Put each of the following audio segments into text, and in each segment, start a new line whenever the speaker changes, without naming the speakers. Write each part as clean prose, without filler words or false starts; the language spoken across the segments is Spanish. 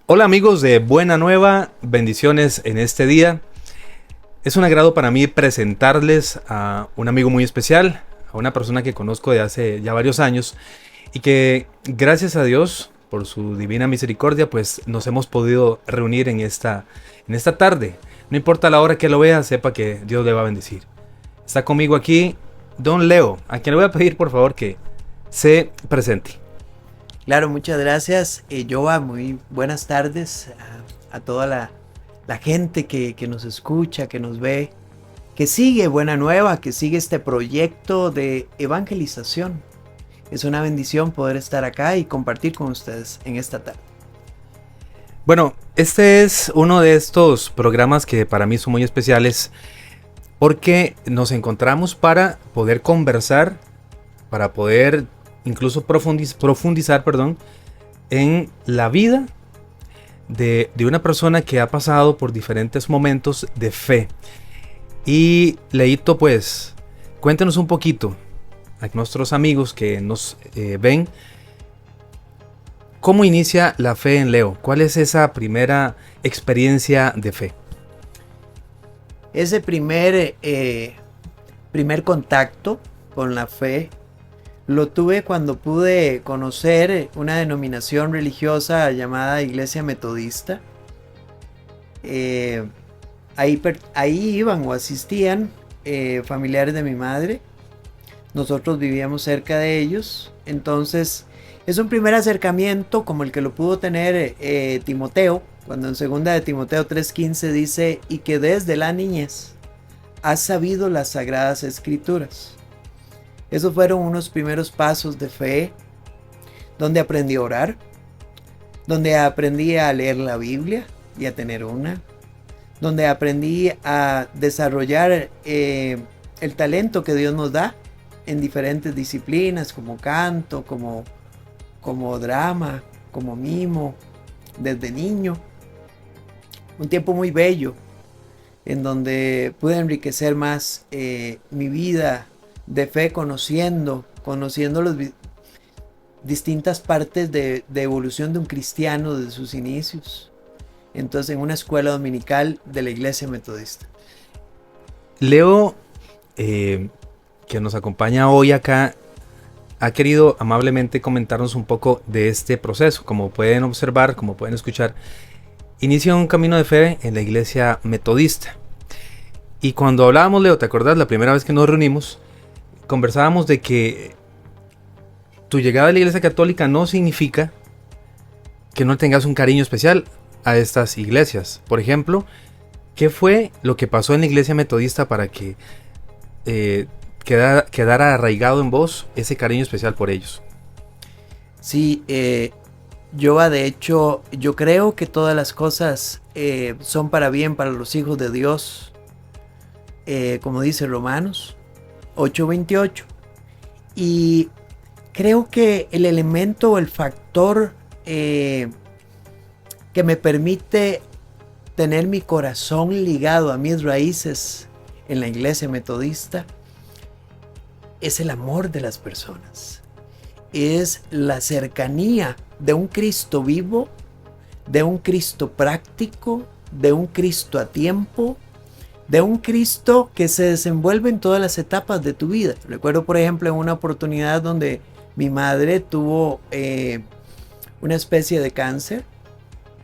Hola amigos de Buena Nueva, bendiciones en este día. Es un agrado para mí presentarles a un amigo muy especial, a una persona que conozco de hace ya varios años y que gracias a Dios por su divina misericordia pues nos hemos podido reunir en esta tarde. No importa la hora que lo vea, sepa que Dios le va a bendecir. Está conmigo aquí Don Leo, a quien le voy a pedir por favor que se presente.
Claro, muchas gracias, Joa. Muy buenas tardes a toda la gente que nos escucha, que nos ve, que sigue Buena Nueva, que sigue este proyecto de evangelización. Es una bendición poder estar acá y compartir con ustedes en esta tarde.
Bueno, este es uno de estos programas que para mí son muy especiales porque nos encontramos para poder conversar, para poder incluso profundizar en la vida de una persona que ha pasado por diferentes momentos de fe. Y Leito, pues, cuéntanos un poquito a nuestros amigos que nos ven, ¿cómo inicia la fe en Leo? ¿Cuál es esa primera experiencia de fe?
Ese primer contacto con la fe lo tuve cuando pude conocer una denominación religiosa llamada Iglesia Metodista. Ahí iban o asistían familiares de mi madre. Nosotros vivíamos cerca de ellos. Entonces es un primer acercamiento como el que lo pudo tener Timoteo, cuando en 2 de Timoteo 3:15 dice: y que desde la niñez has sabido las sagradas escrituras. Esos fueron unos primeros pasos de fe, donde aprendí a orar, donde aprendí a leer la Biblia y a tener una, donde aprendí a desarrollar el talento que Dios nos da en diferentes disciplinas, como canto, como drama, como mimo, desde niño. Un tiempo muy bello, en donde pude enriquecer más mi vida de fe, conociendo las distintas partes de evolución de un cristiano desde sus inicios. Entonces, en una escuela dominical de la Iglesia Metodista.
Leo, que nos acompaña hoy acá, ha querido amablemente comentarnos un poco de este proceso. Como pueden observar, como pueden escuchar, inicia un camino de fe en la Iglesia Metodista. Y cuando hablábamos, Leo, ¿te acordás? La primera vez que nos reunimos, conversábamos de que tu llegada a la Iglesia Católica no significa que no tengas un cariño especial a estas iglesias. Por ejemplo, ¿qué fue lo que pasó en la Iglesia Metodista para que quedara arraigado en vos ese cariño especial por ellos?
Sí, de hecho, yo creo que todas las cosas son para bien para los hijos de Dios, como dice Romanos 8:28, y creo que el elemento o el factor que me permite tener mi corazón ligado a mis raíces en la Iglesia Metodista es el amor de las personas, es la cercanía de un Cristo vivo, de un Cristo práctico, de un Cristo a tiempo, de un Cristo que se desenvuelve en todas las etapas de tu vida. Recuerdo, por ejemplo, en una oportunidad donde mi madre tuvo una especie de cáncer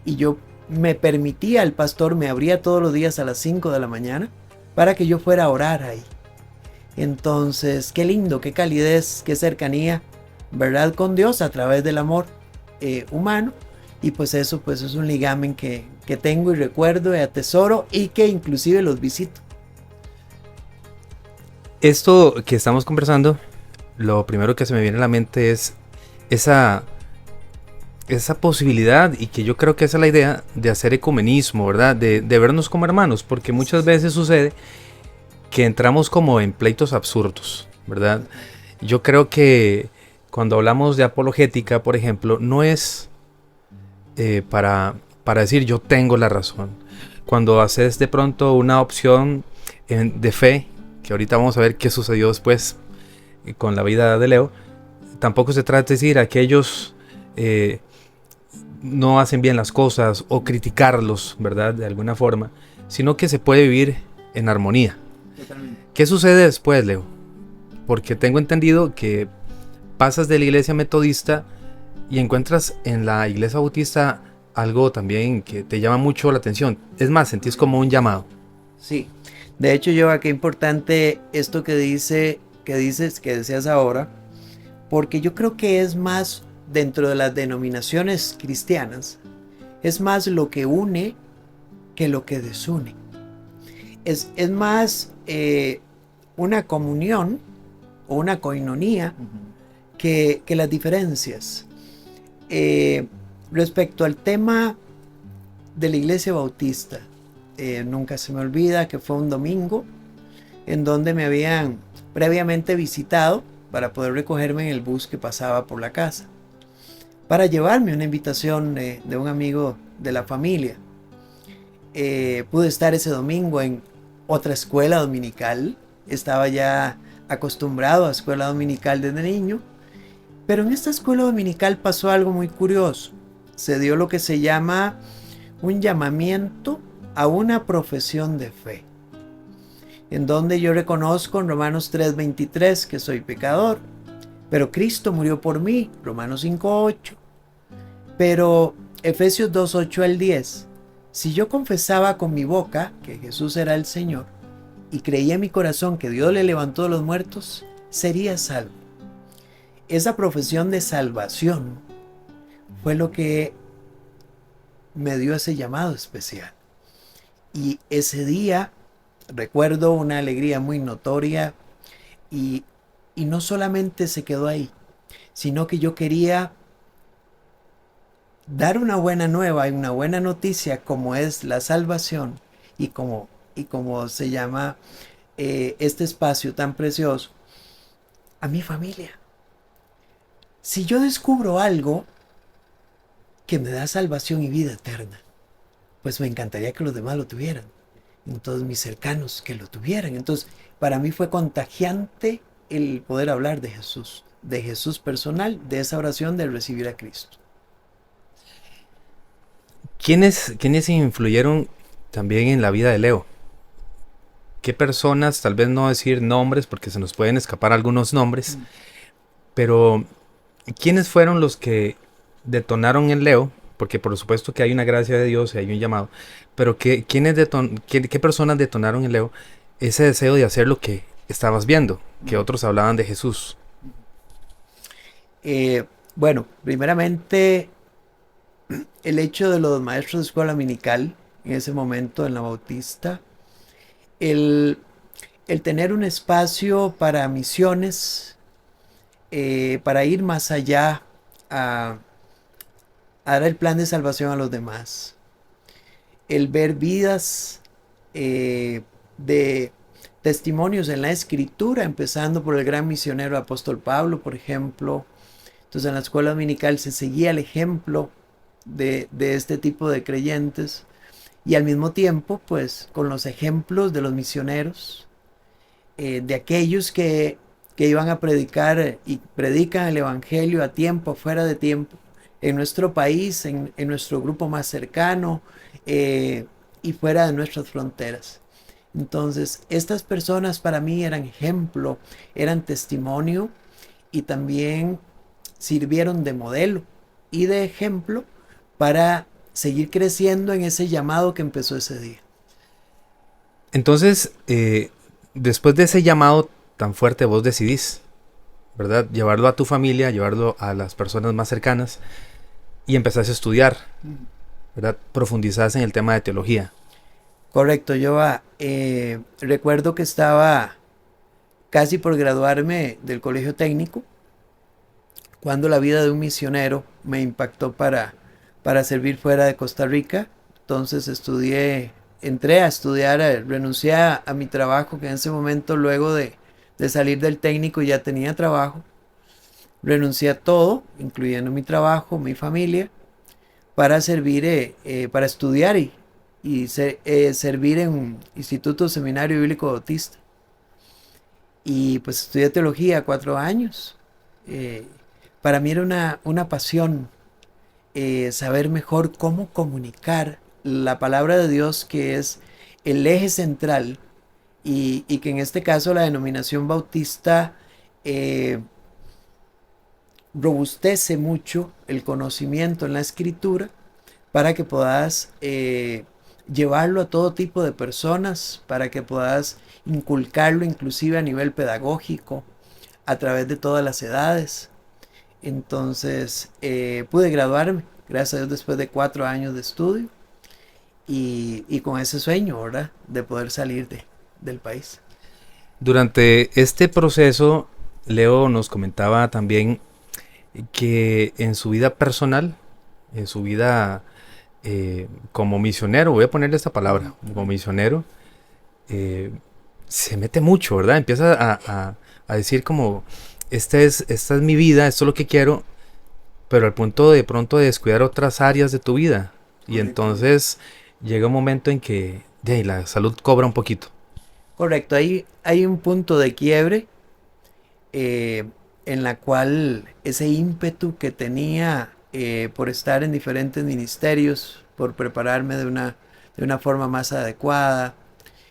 y yo me permitía, el pastor me abría todos los días a las 5 de la mañana para que yo fuera a orar ahí. Entonces, qué lindo, qué calidez, qué cercanía, ¿verdad? Con Dios a través del amor humano. Y pues eso pues es un ligamen que tengo y recuerdo y atesoro y que inclusive los visito.
Esto que estamos conversando, lo primero que se me viene a la mente es esa posibilidad, y que yo creo que esa es la idea, de hacer ecumenismo, ¿verdad? De vernos como hermanos, porque muchas veces sucede que entramos como en pleitos absurdos, ¿verdad? Yo creo que cuando hablamos de apologética, por ejemplo, no es para decir yo tengo la razón. cuando haces de pronto una opción de fe, que ahorita vamos a ver qué sucedió después con la vida de Leo, tampoco se trata de decir aquellos no hacen bien las cosas o criticarlos, ¿verdad? De alguna forma, sino que se puede vivir en armonía.
Totalmente.
¿Qué sucede después, Leo? Porque tengo entendido que pasas de la iglesia metodista y encuentras en la iglesia bautista algo también que te llama mucho la atención. Es más, sentís como un llamado.
Sí. De hecho, yo, qué importante esto que decías ahora, porque yo creo que es más dentro de las denominaciones cristianas, es más lo que une que lo que desune. Es más una comunión o una coinonía que las diferencias. Respecto al tema de la iglesia bautista, nunca se me olvida que fue un domingo en donde me habían previamente visitado para poder recogerme en el bus que pasaba por la casa, para llevarme una invitación de un amigo de la familia. Pude estar ese domingo en otra escuela dominical, estaba ya acostumbrado a escuela dominical desde niño, pero en esta escuela dominical pasó algo muy curioso. Se dio lo que se llama un llamamiento a una profesión de fe, en donde yo reconozco en Romanos 3:23 que soy pecador, pero Cristo murió por mí, Romanos 5:8. Pero Efesios 2:8 al 10, si yo confesaba con mi boca que Jesús era el Señor y creía en mi corazón que Dios le levantó de los muertos, sería salvo. Esa profesión de salvación fue lo que me dio ese llamado especial. Y ese día recuerdo una alegría muy notoria y no solamente se quedó ahí, sino que yo quería dar una buena nueva y una buena noticia como es la salvación y como se llama este espacio tan precioso a mi familia. Si yo descubro algo que me da salvación y vida eterna, pues me encantaría que los demás lo tuvieran. Entonces mis cercanos que lo tuvieran. Entonces para mí fue contagiante el poder hablar de Jesús personal, de esa oración de recibir a Cristo.
¿Quiénes influyeron también en la vida de Leo? ¿Qué personas, tal vez no decir nombres porque se nos pueden escapar algunos nombres, pero quiénes fueron los que detonaron en Leo? Porque por supuesto que hay una gracia de Dios y hay un llamado, pero ¿qué personas detonaron en Leo ese deseo de hacer lo que estabas viendo? Que otros hablaban de Jesús.
Bueno, primeramente el hecho de los maestros de escuela dominical en ese momento en la Bautista, el tener un espacio para misiones, para ir más allá a dar el plan de salvación a los demás, el ver vidas de testimonios en la escritura, empezando por el gran misionero apóstol Pablo, por ejemplo. Entonces en la escuela dominical se seguía el ejemplo de este tipo de creyentes y al mismo tiempo pues con los ejemplos de los misioneros, de aquellos que iban a predicar y predican el evangelio a tiempo, fuera de tiempo, en nuestro país, en nuestro grupo más cercano y fuera de nuestras fronteras. Entonces estas personas para mí eran ejemplo, eran testimonio y también sirvieron de modelo y de ejemplo para seguir creciendo en ese llamado que empezó ese día.
Entonces, después de ese llamado tan fuerte, vos decidís, ¿verdad? Llevarlo a tu familia, llevarlo a las personas más cercanas y empezás a estudiar, ¿verdad? Profundizás en el tema de teología.
Correcto, yo recuerdo que estaba casi por graduarme del colegio técnico cuando la vida de un misionero me impactó para servir fuera de Costa Rica. Entonces entré a estudiar, renuncié a mi trabajo, que en ese momento luego de salir del técnico ya tenía trabajo. Renuncié a todo, incluyendo mi trabajo, mi familia, para servir, para estudiar y servir en Instituto Seminario Bíblico Bautista. Y pues estudié teología 4 años. Eh, para mí era una pasión saber mejor cómo comunicar la palabra de Dios, que es el eje central, y que en este caso la denominación bautista eh, robustece mucho el conocimiento en la escritura para que puedas llevarlo a todo tipo de personas, para que puedas inculcarlo inclusive a nivel pedagógico a través de todas las edades. Entonces pude graduarme, gracias a Dios, después de 4 años de estudio y con ese sueño, ¿verdad? De poder salir del país.
Durante este proceso, Leo nos comentaba también que en su vida personal, en su vida como misionero, voy a ponerle esta palabra, como misionero, eh, se mete mucho, ¿verdad? Empieza a decir como, esta es mi vida, esto es lo que quiero, pero al punto de pronto de descuidar otras áreas de tu vida. Y
Correcto.
entonces llega un momento en que la salud cobra un poquito.
Correcto, ahí hay un punto de quiebre eh, en la cual ese ímpetu que tenía por estar en diferentes ministerios, por prepararme de una forma más adecuada,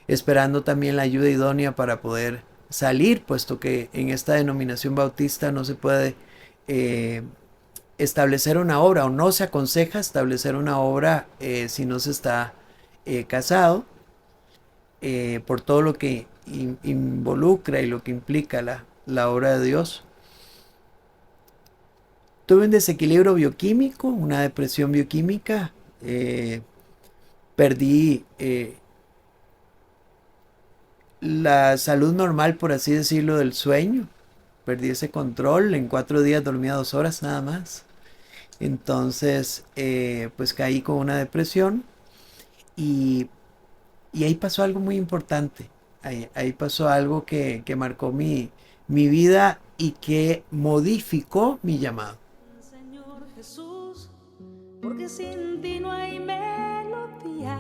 esperando también la ayuda idónea para poder salir, puesto que en esta denominación bautista no se puede eh, establecer una obra, o no se aconseja establecer una obra si no se está casado, por todo lo que involucra y lo que implica la obra de Dios. Tuve un desequilibrio bioquímico, una depresión bioquímica, perdí la salud normal, por así decirlo, del sueño, perdí ese control, en 4 días dormía 2 horas nada más. Entonces, pues caí con una depresión y, y ahí pasó algo muy importante. Ahí pasó algo que marcó mi vida y que modificó mi llamado.
Señor Jesús, porque sin ti no hay melodías.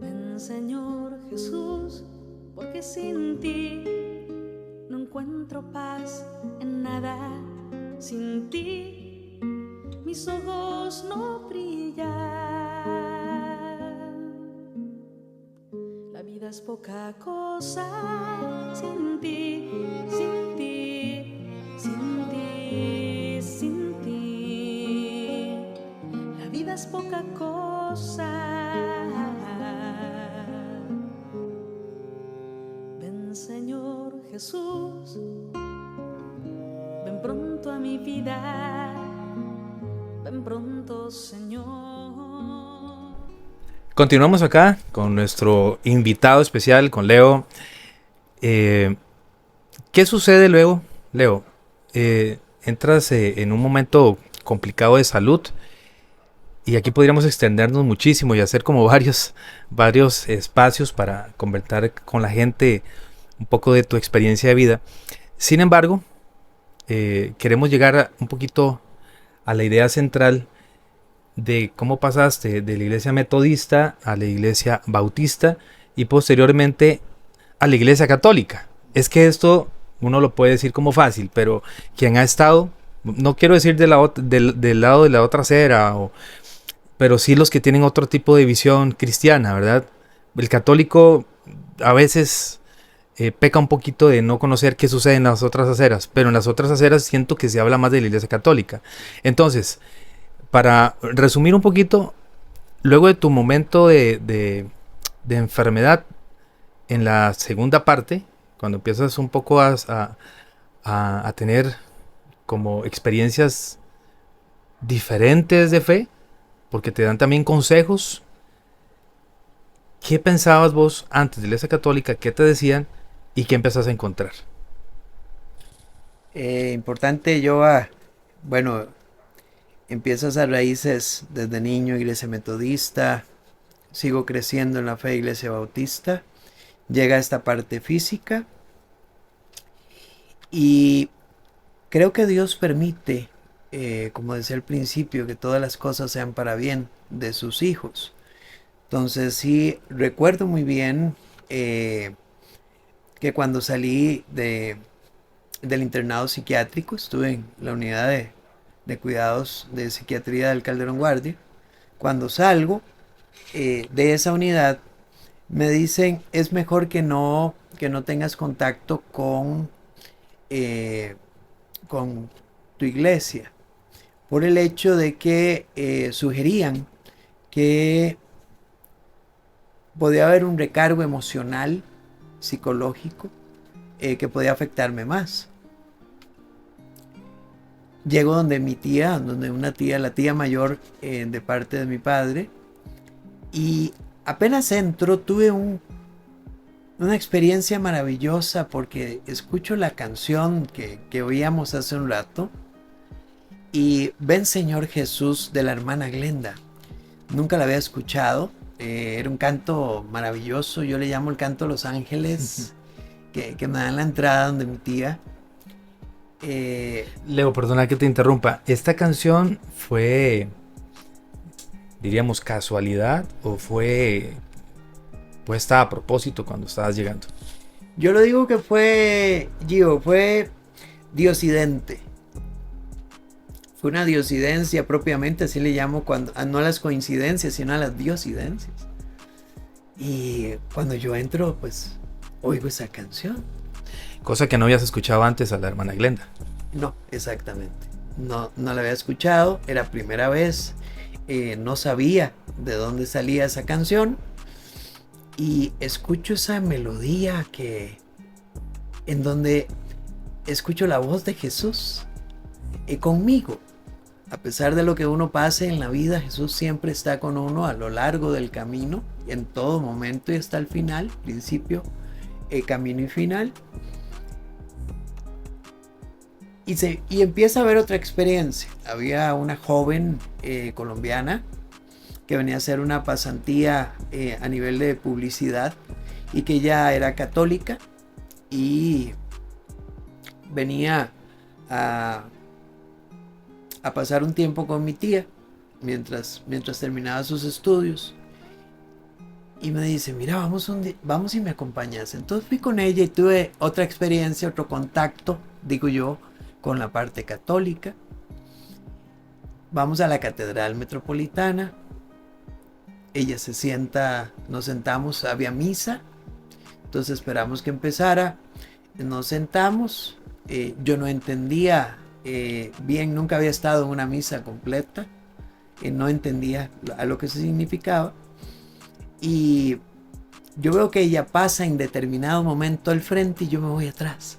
Ven, Señor Jesús, porque sin ti no encuentro paz en nada. Sin ti mis ojos no brillan. La vida es poca cosa sin ti, sin ti, sin ti, sin ti. La vida es poca cosa. Ven, Señor Jesús, ven pronto a mi vida, ven pronto, Señor.
Continuamos acá con nuestro invitado especial, con Leo. ¿Qué sucede luego, Leo? Entras en un momento complicado de salud y aquí podríamos extendernos muchísimo y hacer como varios espacios para conversar con la gente un poco de tu experiencia de vida. Sin embargo, queremos llegar un poquito a la idea central de cómo pasaste de la iglesia metodista a la iglesia bautista y posteriormente a la iglesia católica. Es que esto uno lo puede decir como fácil, pero quien ha estado, no quiero decir del lado de la otra acera, pero sí los que tienen otro tipo de visión cristiana, ¿verdad? El católico a veces peca un poquito de no conocer qué sucede en las otras aceras, pero en las otras aceras siento que se habla más de la iglesia católica. Entonces, para resumir un poquito, luego de tu momento de enfermedad, en la segunda parte, cuando empiezas un poco a tener como experiencias diferentes de fe, porque te dan también consejos, ¿qué pensabas vos antes de la iglesia católica? ¿Qué te decían? ¿Y qué empezás a encontrar?
Importante, bueno, empiezas a raíces desde niño, iglesia metodista, sigo creciendo en la fe, iglesia bautista, llega esta parte física y creo que Dios permite, como decía al principio, que todas las cosas sean para bien de sus hijos. Entonces sí, recuerdo muy bien que cuando salí del internado psiquiátrico, estuve en la unidad de cuidados de psiquiatría del Calderón Guardia. Cuando salgo de esa unidad, me dicen, es mejor que no tengas contacto con tu iglesia, por el hecho de que sugerían que podía haber un recargo emocional, psicológico, que podía afectarme más. Llego donde mi tía, donde una tía, la tía mayor de parte de mi padre, y apenas entro tuve una experiencia maravillosa porque escucho la canción que oíamos hace un rato y Ven Señor Jesús de la hermana Glenda. Nunca la había escuchado, era un canto maravilloso, yo le llamo el canto de los ángeles, que me dan la entrada donde mi tía.
Leo, perdona que te interrumpa. ¿Esta canción fue, diríamos, casualidad o fue puesta a propósito cuando estabas llegando?
Yo lo digo que fue, Gio, fue diosidente. Fue una diosidencia propiamente, así le llamo, no a las coincidencias, sino a las diosidencias. Y cuando yo entro, pues, oigo esa canción.
Cosa que no habías escuchado antes a la hermana Glenda.
No, exactamente. No la había escuchado, era primera vez. No sabía de dónde salía esa canción. Y escucho esa melodía en donde escucho la voz de Jesús conmigo. A pesar de lo que uno pase en la vida, Jesús siempre está con uno a lo largo del camino, en todo momento y hasta el final, principio, camino y final. Y empieza a haber otra experiencia. Había una joven colombiana que venía a hacer una pasantía a nivel de publicidad y que ella era católica y venía a pasar un tiempo con mi tía mientras terminaba sus estudios. Y me dice, mira, vamos y me acompañas. Entonces fui con ella y tuve otra experiencia, otro contacto, digo yo, con la parte católica. Vamos a la Catedral Metropolitana. Ella se sienta, nos sentamos, había misa. Entonces esperamos que empezara. Nos sentamos. Yo no entendía bien, nunca había estado en una misa completa. No entendía a lo que se significaba. Y yo veo que ella pasa en determinado momento al frente y yo me voy atrás.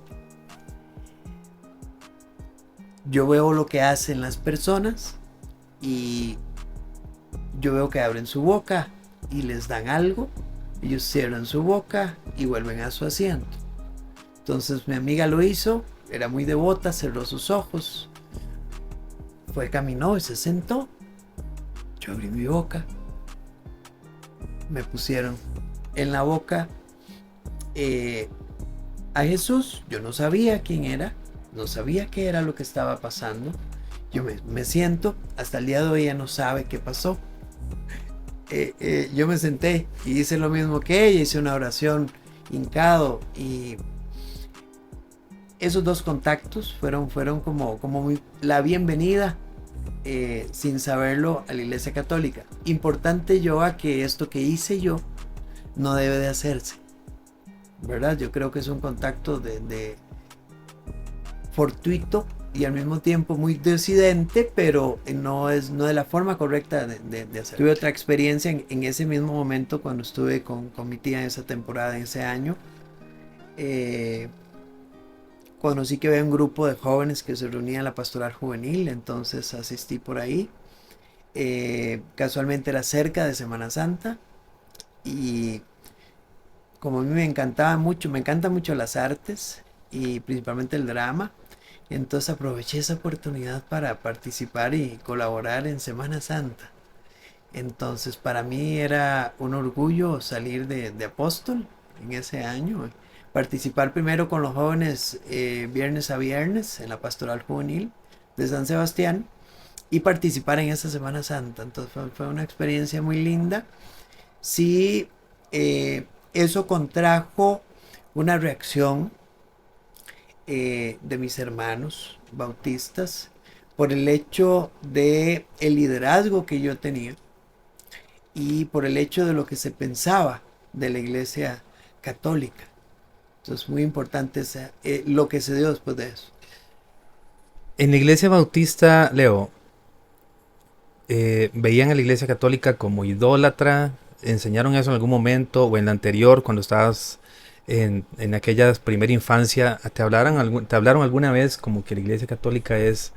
Yo veo lo que hacen las personas y yo veo que abren su boca y les dan algo. Ellos cierran su boca y vuelven a su asiento. Entonces mi amiga lo hizo, era muy devota, cerró sus ojos, caminó y se sentó. Yo abrí mi boca. Me pusieron en la boca a Jesús. Yo no sabía quién era, no sabía qué era lo que estaba pasando. Yo me siento, hasta el día de hoy ella no sabe qué pasó. Yo me senté y hice lo mismo que ella, hice una oración hincado y esos dos contactos fueron como la bienvenida sin saberlo a la Iglesia Católica. Importante yo a que esto que hice yo no debe de hacerse, ¿verdad? Yo creo que es un contacto de fortuito y al mismo tiempo muy decidente, pero no de la forma correcta de hacerlo. Tuve otra experiencia en ese mismo momento cuando estuve con mi tía en esa temporada, en ese año. Conocí que había un grupo de jóvenes que se reunían en la pastoral juvenil, entonces asistí por ahí. Casualmente era cerca de Semana Santa y como a mí me encantan mucho las artes y principalmente el drama, entonces aproveché esa oportunidad para participar y colaborar en Semana Santa. Entonces para mí era un orgullo salir de apóstol en ese año. Participar primero con los jóvenes viernes a viernes en la pastoral juvenil de San Sebastián y participar en esa Semana Santa. Entonces fue una experiencia muy linda. sí, eso contrajo una reacción de mis hermanos bautistas por el hecho de el liderazgo que yo tenía y por el hecho de lo que se pensaba de la iglesia católica. Entonces, muy importante lo que se dio después de eso.
En la iglesia bautista, Leo, veían a la iglesia católica como idólatra, enseñaron eso en algún momento o en la anterior, cuando estabas en aquella primera infancia, te hablaron alguna vez como que la iglesia católica es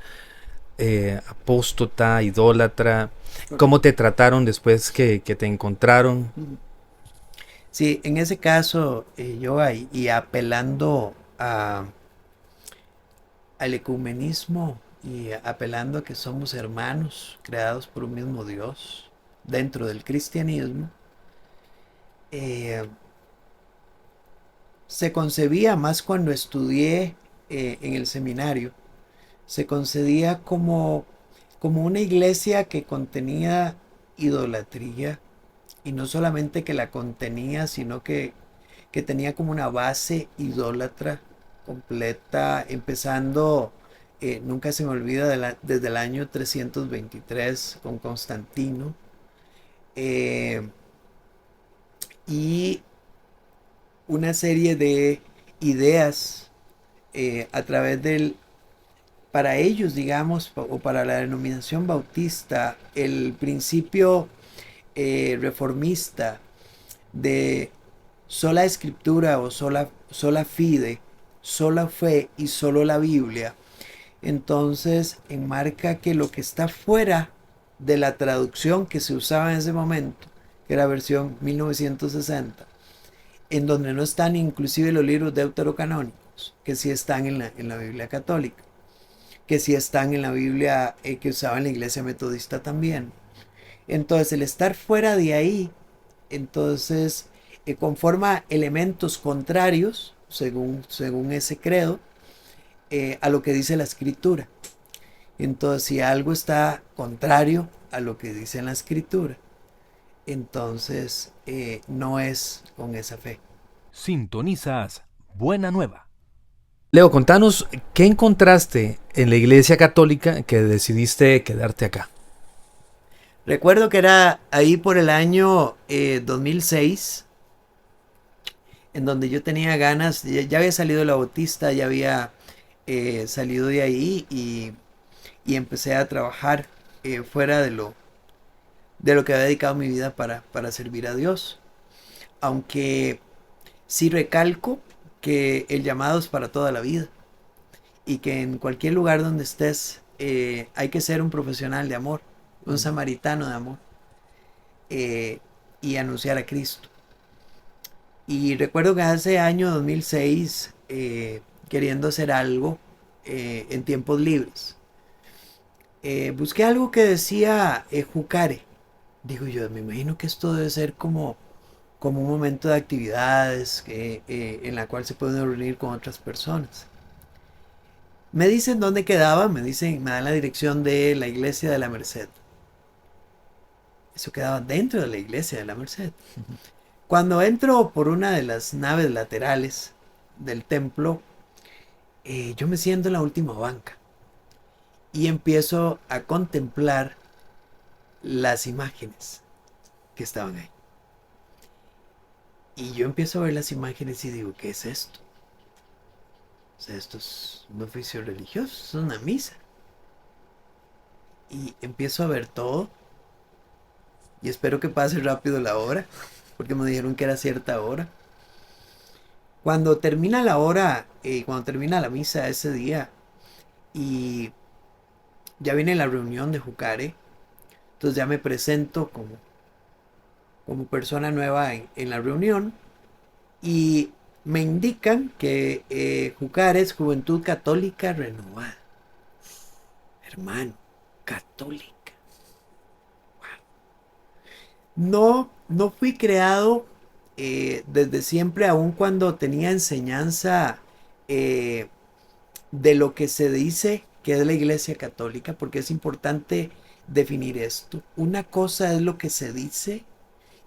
apóstata, idólatra. ¿Cómo te trataron después que te encontraron?
Sí, en ese caso, yo ahí, y apelando al ecumenismo y apelando a que somos hermanos creados por un mismo Dios dentro del cristianismo, se concebía más cuando estudié en el seminario, se concebía como una iglesia que contenía idolatría y no solamente que la contenía, sino que tenía como una base idólatra completa, empezando, nunca se me olvida, desde el año 323 con Constantino. Y una serie de ideas a través para ellos, digamos, o para la denominación bautista, el principio reformista de sola escritura o sola fide, sola fe y solo la Biblia, entonces enmarca que lo que está fuera de la traducción que se usaba en ese momento, que era versión 1960, en donde no están inclusive los libros deuterocanónicos, que sí están en la Biblia católica, que sí están en la Biblia que usaba en la iglesia metodista también. Entonces el estar fuera de ahí, entonces conforma elementos contrarios, según ese credo, a lo que dice la escritura. Entonces si algo está contrario a lo que dice la escritura, entonces no es con esa fe.
Sintonizas Buena Nueva.
Leo, contanos, ¿qué encontraste en la iglesia católica que decidiste quedarte acá?
Recuerdo que era ahí por el año 2006, en donde yo tenía ganas, ya había salido de la Bautista, ya había salido de ahí y empecé a trabajar fuera de lo que había dedicado mi vida para servir a Dios. Aunque sí recalco que el llamado es para toda la vida y que en cualquier lugar donde estés hay que ser un profesional de amor, un samaritano de amor y anunciar a Cristo. Y recuerdo que hace año 2006, queriendo hacer algo en tiempos libres, busqué algo que decía Jucare. Digo yo, me imagino que esto debe ser como un momento de actividades en la cual se pueden reunir con otras personas. Me dicen dónde quedaba, me dan la dirección de la iglesia de la Merced. Eso quedaba dentro de la iglesia de la Merced. Cuando entro por una de las naves laterales del templo, yo me siento en la última banca y empiezo a contemplar las imágenes que estaban ahí. Y yo empiezo a ver las imágenes y digo, ¿qué es esto? O sea, esto es un oficio religioso, es una misa. Y empiezo a ver todo. Y espero que pase rápido la hora, porque me dijeron que era cierta hora. Cuando termina la hora, cuando termina la misa ese día, y ya viene la reunión de Jucare, entonces ya me presento como persona nueva en la reunión, y me indican que Jucare es Juventud Católica Renovada. Hermano, católica. No fui creado desde siempre, aun cuando tenía enseñanza de lo que se dice que es la Iglesia Católica, porque es importante definir esto. Una cosa es lo que se dice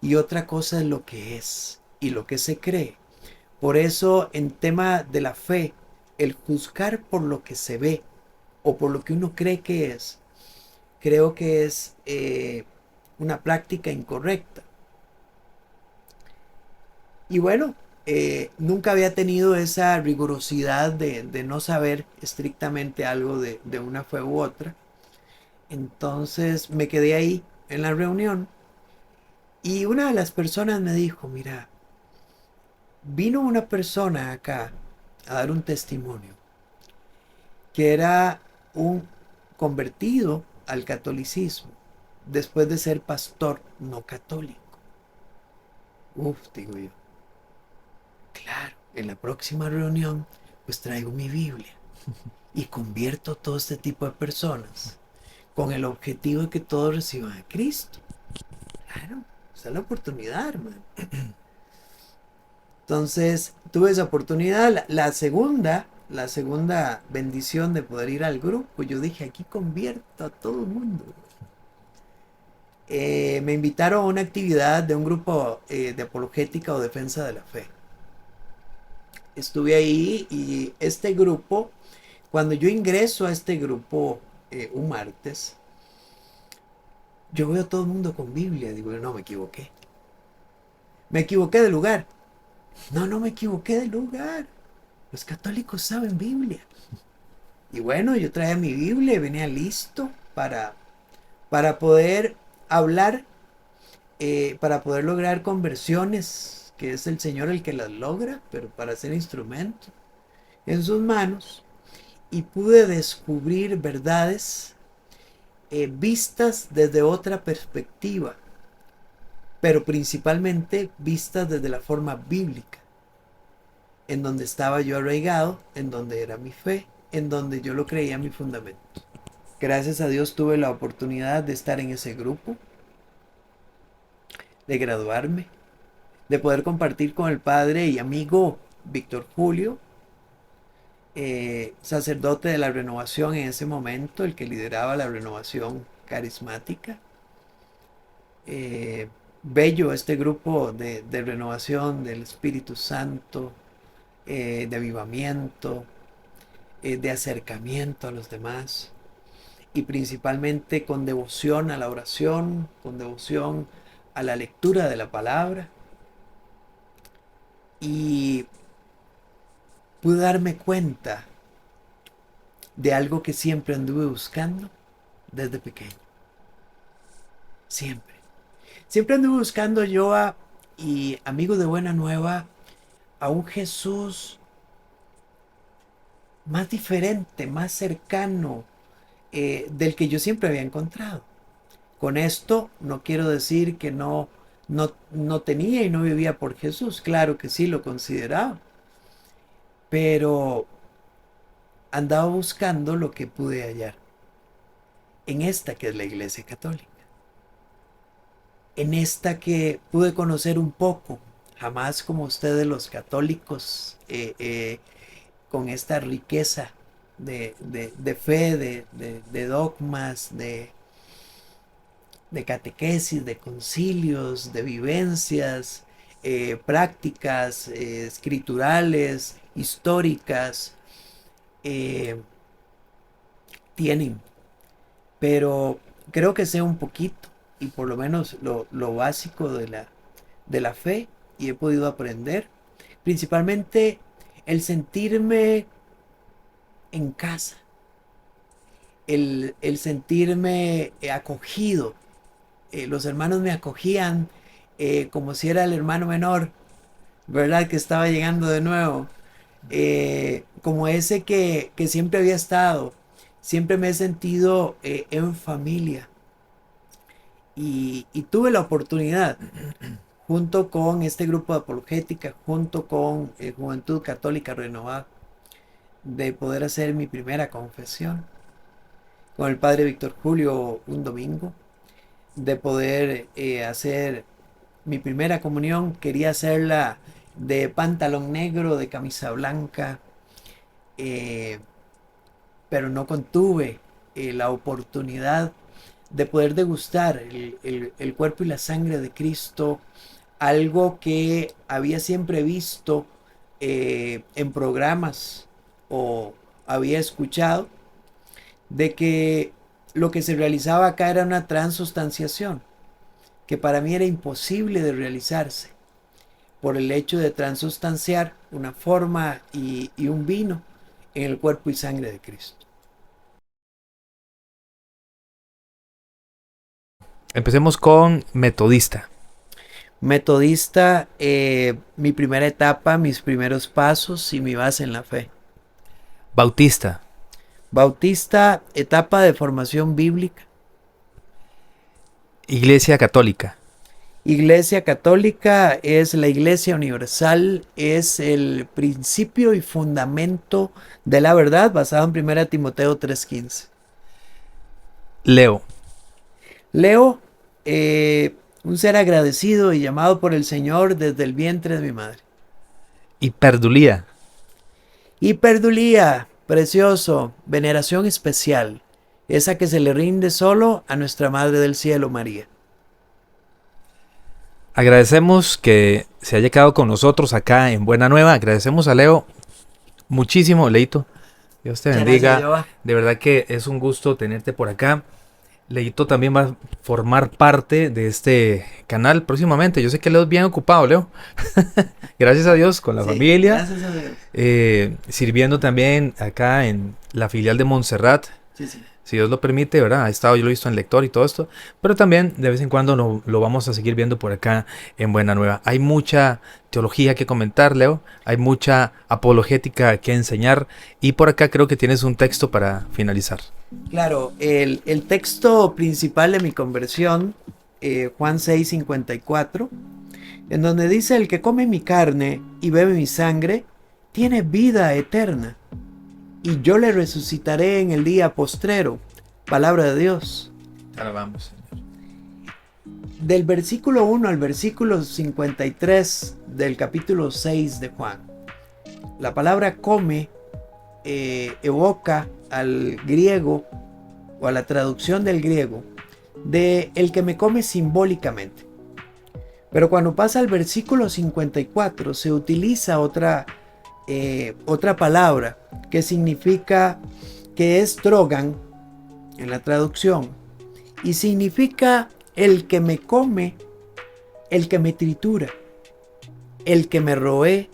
y otra cosa es lo que es y lo que se cree. Por eso en tema de la fe, el juzgar por lo que se ve o por lo que uno cree que es, creo que es una práctica incorrecta. Y bueno, nunca había tenido esa rigurosidad de no saber estrictamente algo de una fe u otra. Entonces me quedé ahí en la reunión y una de las personas me dijo, mira, vino una persona acá a dar un testimonio que era un convertido al catolicismo después de ser pastor no católico. Uf, digo yo. Claro, en la próxima reunión pues traigo mi Biblia y convierto a todo este tipo de personas con el objetivo de que todos reciban a Cristo. Claro, esa es la oportunidad, hermano. Entonces, tuve esa oportunidad. La segunda bendición de poder ir al grupo, yo dije, aquí convierto a todo el mundo. Me invitaron a una actividad de un grupo de apologética o defensa de la fe. Estuve ahí y este grupo, cuando yo ingreso a este grupo un martes, yo veo a todo el mundo con Biblia. Digo, no, me equivoqué. Me equivoqué de lugar. No me equivoqué de lugar. Los católicos saben Biblia. Y bueno, yo traía mi Biblia y venía listo para poder hablar, para poder lograr conversiones, que es el Señor el que las logra, pero para ser instrumento en sus manos. Y pude descubrir verdades vistas desde otra perspectiva, pero principalmente vistas desde la forma bíblica, en donde estaba yo arraigado, en donde era mi fe, en donde yo lo creía mi fundamento. Gracias a Dios tuve la oportunidad de estar en ese grupo, de graduarme, de poder compartir con el padre y amigo Víctor Julio, sacerdote de la renovación en ese momento, el que lideraba la renovación carismática. Bello este grupo de renovación del Espíritu Santo, de avivamiento, de acercamiento a los demás y principalmente con devoción a la oración, con devoción a la lectura de la palabra. Y pude darme cuenta de algo que siempre anduve buscando desde pequeño. Siempre anduve buscando yo y amigos de Buena Nueva, a un Jesús más diferente, más cercano del que yo siempre había encontrado. Con esto no quiero decir que no tenía y no vivía por Jesús. Claro que sí lo consideraba. Pero andaba buscando lo que pude hallar en esta que es la Iglesia Católica. En esta que pude conocer un poco, jamás como ustedes los católicos, con esta riqueza de fe, de dogmas, de catequesis, de concilios, de vivencias, prácticas escriturales, históricas, tienen. Pero creo que sé un poquito, y por lo menos lo básico de la fe, y he podido aprender, principalmente el sentirme en casa, el sentirme acogido. Los hermanos me acogían como si era el hermano menor, ¿verdad? Que estaba llegando de nuevo. Como ese que siempre había estado. Siempre me he sentido en familia. Y tuve la oportunidad, junto con este grupo de apologética, junto con Juventud Católica Renovada, de poder hacer mi primera confesión con el padre Víctor Julio un domingo, de poder hacer mi primera comunión. Quería hacerla de pantalón negro, de camisa blanca, pero no contuve la oportunidad de poder degustar el cuerpo y la sangre de Cristo, algo que había siempre visto en programas o había escuchado, de que lo que se realizaba acá era una transubstanciación, que para mí era imposible de realizarse por el hecho de transubstanciar una forma y un vino en el cuerpo y sangre de Cristo.
Empecemos con metodista.
Metodista, mi primera etapa, mis primeros pasos y mi base en la fe.
Bautista.
Bautista, etapa de formación bíblica.
Iglesia católica.
Iglesia católica es la iglesia universal, es el principio y fundamento de la verdad basado en 1 Timoteo 3:15.
Leo.
Leo, un ser agradecido y llamado por el Señor desde el vientre de mi madre.
Hiperdulía.
Hiperdulía, precioso, veneración especial, esa que se le rinde solo a nuestra Madre del Cielo, María.
Agradecemos que se haya quedado con nosotros acá en Buena Nueva. Agradecemos a Leo muchísimo, Leito. Dios te bendiga.
Gracias, Joa.
De verdad que es un gusto tenerte por acá. Leito también va a formar parte de este canal próximamente. Yo sé que Leo es bien ocupado, Leo. Gracias a Dios, con la
Sí,
familia.
gracias a Dios.
Sirviendo también acá en la filial de Montserrat.
Sí, sí.
Si Dios lo permite, ¿verdad? Ha estado, yo lo he visto en lector y todo esto. Pero también de vez en cuando lo vamos a seguir viendo por acá en Buena Nueva. Hay mucha teología que comentar, Leo. Hay mucha apologética que enseñar. Y por acá creo que tienes un texto para finalizar.
Claro, el texto principal de mi conversión, Juan 6:54, en donde dice: el que come mi carne y bebe mi sangre, tiene vida eterna, y yo le resucitaré en el día postrero. Palabra de Dios.
Alabamos, Señor.
Del versículo 1 al versículo 53 del capítulo 6 de Juan, la palabra come evoca al griego, o a la traducción del griego, de el que me come simbólicamente. Pero cuando pasa al versículo 54 se utiliza otra palabra que significa, que es trogan en la traducción, y significa el que me come, el que me tritura, el que me roe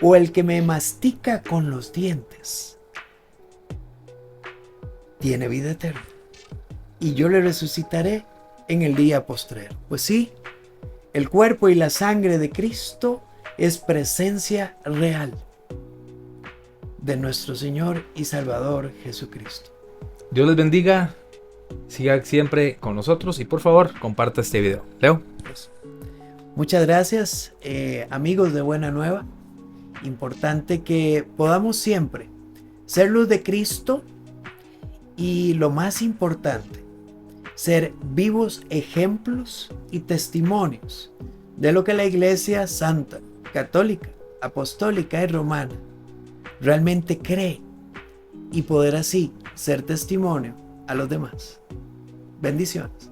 o el que me mastica con los dientes. Tiene vida eterna, y yo le resucitaré en el día postrero. Pues sí, el cuerpo y la sangre de Cristo es presencia real de nuestro Señor y Salvador Jesucristo.
Dios les bendiga. Siga siempre con nosotros y por favor comparta este video. Leo.
Muchas gracias, amigos de Buena Nueva. Importante que podamos siempre ser luz de Cristo y, lo más importante, ser vivos ejemplos y testimonios de lo que la Iglesia Santa, Católica, Apostólica y Romana realmente cree, y poder así ser testimonio a los demás. Bendiciones.